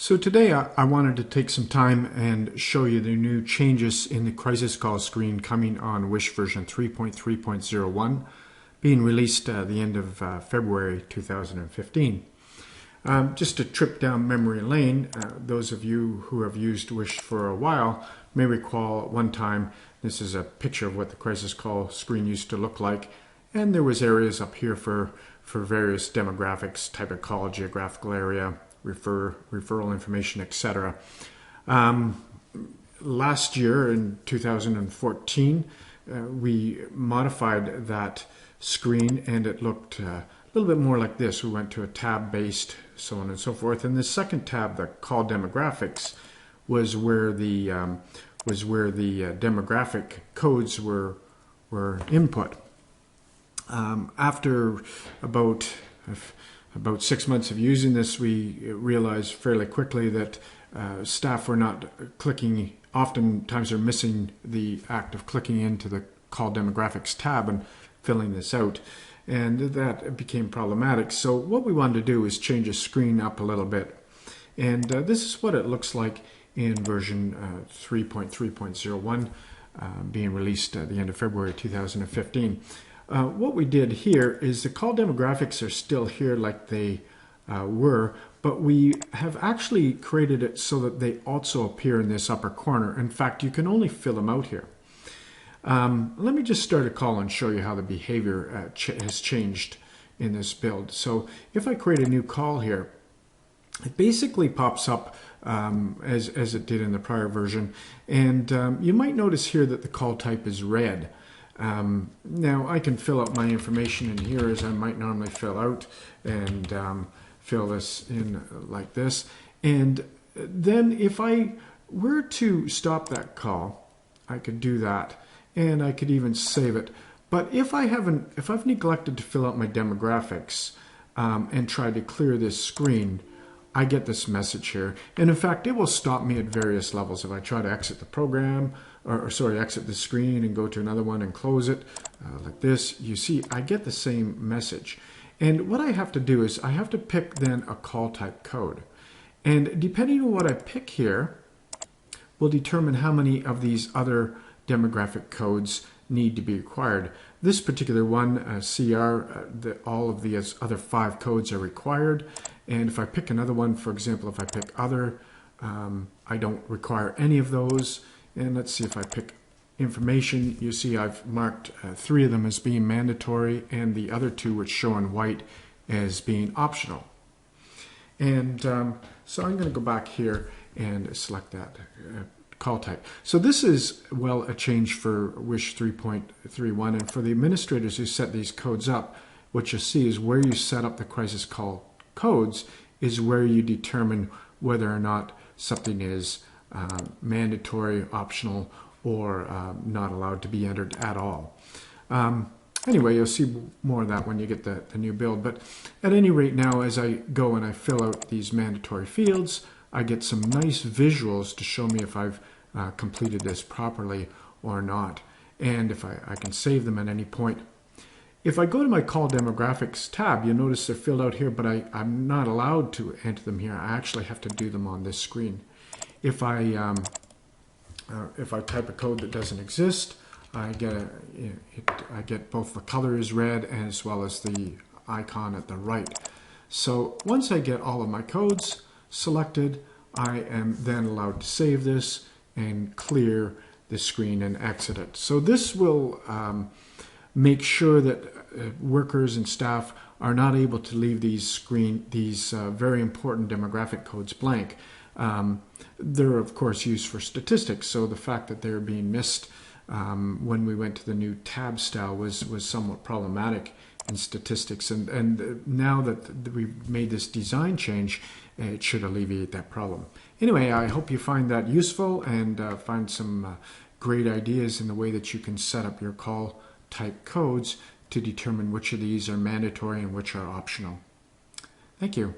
So today I wanted to take some time and show you the new changes in the crisis call screen coming on W.I.S.H version 3.3.01 being released at the end of February 2015. Just a trip down memory lane, those of you who have used W.I.S.H for a while may recall at one time, this is a picture of what the crisis call screen used to look like, and there was areas up here for various demographics, type of call, geographical area, referral information, etc. Last year in 2014, we modified that screen and it looked a little bit more like this. We went to a tab-based, so on and so forth. And the second tab, the call demographics, was where the demographic codes were input. After about 6 months of using this, we realized fairly quickly that staff were not clicking. Oftentimes they're missing the act of clicking into the call demographics tab and filling this out, and that became problematic. So what we wanted to do is change the screen up a little bit, and this is what it looks like in version 3.3.01 being released at the end of February 2015. What we did here is the call demographics are still here like they were, but we have actually created it so that they also appear in this upper corner. In fact, you can only fill them out here. Let me just start a call and show you how the behavior has changed in this build. So if I create a new call here, it basically pops up as it did in the prior version, and you might notice here that the call type is red. Now I can fill out my information in here as I might normally fill out, and fill this in like this. And then if I were to stop that call, I could do that, and I could even save it. But if I've neglected to fill out my demographics and try to clear this screen, I get this message here. And in fact, it will stop me at various levels. If I try to exit the program, exit the screen and go to another one and close it, like this, you see, I get the same message. And what I have to do is I have to pick then a call type code. And depending on what I pick here, will determine how many of these other demographic codes need to be required. This particular one, CR, all of the other 5 codes are required. And if I pick another one, for example, if I pick other, I don't require any of those. And let's see if I pick information, you see I've marked 3 of them as being mandatory and the other 2, which show in white, as being optional. And so I'm going to go back here and select that call type. So this is, well, a change for W.I.S.H 3.31, and for the administrators who set these codes up, what you'll see is where you set up the crisis call codes is where you determine whether or not something is mandatory, optional, or not allowed to be entered at all. Anyway, you'll see more of that when you get the new build. But at any rate, now as I go and I fill out these mandatory fields, I get some nice visuals to show me if I've completed this properly or not. And if I can save them at any point. If I go to my call demographics tab, you'll notice they're filled out here, but I'm not allowed to enter them here. I actually have to do them on this screen. If I type a code that doesn't exist, I get both the color is red as well as the icon at the right. So once I get all of my codes selected, I am then allowed to save this and clear the screen and exit it. So this will make sure that workers and staff are not able to leave these very important demographic codes blank. They're of course used for statistics, so the fact that they're being missed when we went to the new tab style was somewhat problematic in statistics, and now that we've made this design change, it should alleviate that problem. Anyway, I hope you find that useful and find some great ideas in the way that you can set up your call type codes to determine which of these are mandatory and which are optional. Thank you.